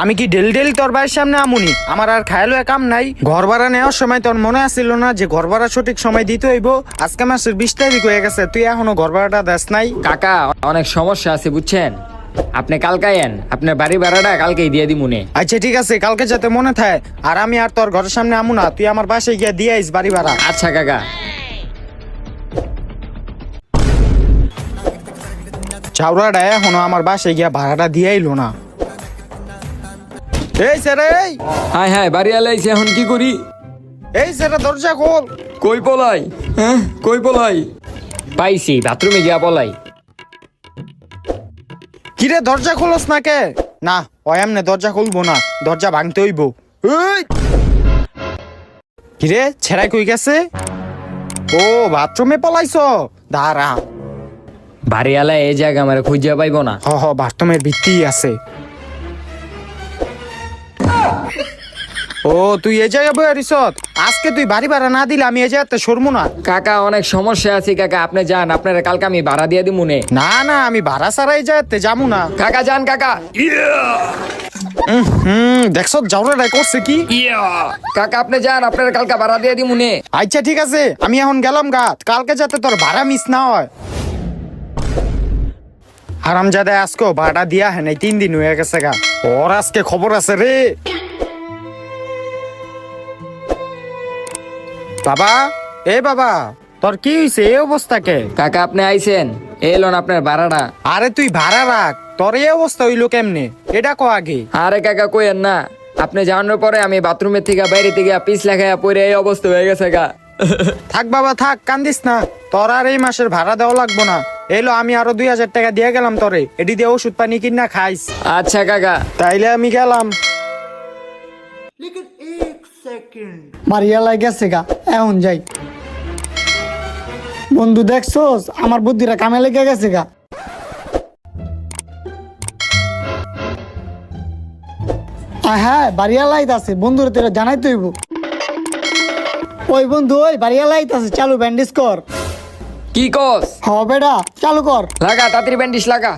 আমি কি del del তোর বাড়ির সামনে আমুনি? আমার আর খায়ালো কাম নাই। ঘর ভাড়া নেওয়ার সময় তোর মনে আসছিল না যে ঘর ভাড়া সঠিক সময় দিতে হইব? আজকে মাসের 20 তারিখ হয়ে গেছে, তুই এখনো ঘর ভাড়াটা দেস নাই। কাকা অনেক সমস্যা আছে বুঝছেন, আপনি কালকে আইন, আপনার বাড়ি ভাড়াটা কালকেই দিয়ে দিমুনে। আচ্ছা ঠিক আছে, কালকে যাতে মনে থাকে। আর আমি আর তোর ঘরের সামনে আমু না, তুই আমার বাসায় গিয়ে দিয়ে আইস বাড়ি ভাড়া। আচ্ছা কাকা। চাউরাটা এখনো আমার বাসায় গিয়া ভাড়াটা দিয়ে আইলো না। এই স্যার, এই হাই হাই বাড়ি আলাইছে, এখন কি করি? এই স্যার, দরজা খোল। কই পলাই? হ্যাঁ কই পলাই? পাইছি, বাথরুমে গিয়া পলাই। কিরে দরজা খোলস না কে? না, ওই এমনে দরজা খুলবো না, দরজা ভাঙতে হইব। এই! কিরে ছেড়াই কই গেছে? ও বাথরুমে পলাইছ, দাঁড়া। বাড়ি আলাই এই জায়গা আমার খুঁজে পাইব না। হ বাথরুমের ভিত্তি আছে। ও তুই এই জায়গায় বই আরিস? আজকে তুই বাড়ি ভাড়া না দিলে আমি এই জায়গাতে সরবো না। কাকা অনেক সমস্যা আছে কাকা, আপনি যান, আপনারা কালকে আমি ভাড়া দিয়ে দিমুনে। না না, আমি ভাড়া ছাড়া এই জায়গাতে যাবো না। কাকা যান কাকা। দেখছ জাউরাটাই করছে কি? কাকা আপনি যান, আপনারা কালকে ভাড়া দিয়ে দিমুনে। আচ্ছা ঠিক আছে, আমি এখন গেলাম গা, কালকে যাতে তোর ভাড়া মিস না হয়। হারামজাদা আজকে ভাড়া দিয়া হ্যাঁ 3 দিন হয়ে গেছে গা। ওর আজকে খবর আছে রে। বাবা, এ বাবা, তোর কি হইছে এই অবস্থাকে? কাকা আপনি আইছেন, এলোন আপনার ভাড়াটা। আরে তুই ভাড়া রাখ, তোর এই অবস্থা হইলো কেমনে এটা কো আগে। আরে কাকা কইেন না, আপনি জানার পরে আমি বাথরুমের থেকে বাইরে থেকে পিছ লাগাইয়া পরে এই অবস্থা হয়ে গেছে গা। থাক বাবা থাক, কান্দিস না, তোর আর এই মাসের ভাড়া দেওয়া লাগবো না। এলো আমি আরো 2000 টাকা দিয়ে গেলাম তোরে, এটি দিয়ে ওষুধ পানি কিনা খাইস। আচ্ছা কাকা। তাইলে আমি গেলাম। বাড়িয়ালায় গেছে গা, এখন যাই। বন্ধু দেখছোস আমার বুদ্ধিরা কামে লেগে গেছে গা। হ্যাঁ বাড়িয়ালাইত আছে, বন্ধুরা তোরা জানাই তৈব। ওই বন্ধু, ওই বাড়িয়ালাইত আছে, চালু ব্যান্ডেজ কর। কি কস? হ বেটা চালু কর। লাগা তাড়াতাড়ি ব্যান্ডিশ লাগা।